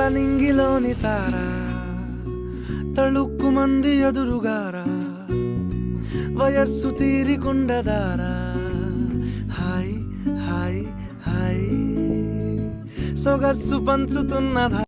నింగిలోని తార తళుక్కు మంది ఎదురుగారా వయస్సు తీరికుండదారా hi hi hi సొగస్సు పంచుతున్నదా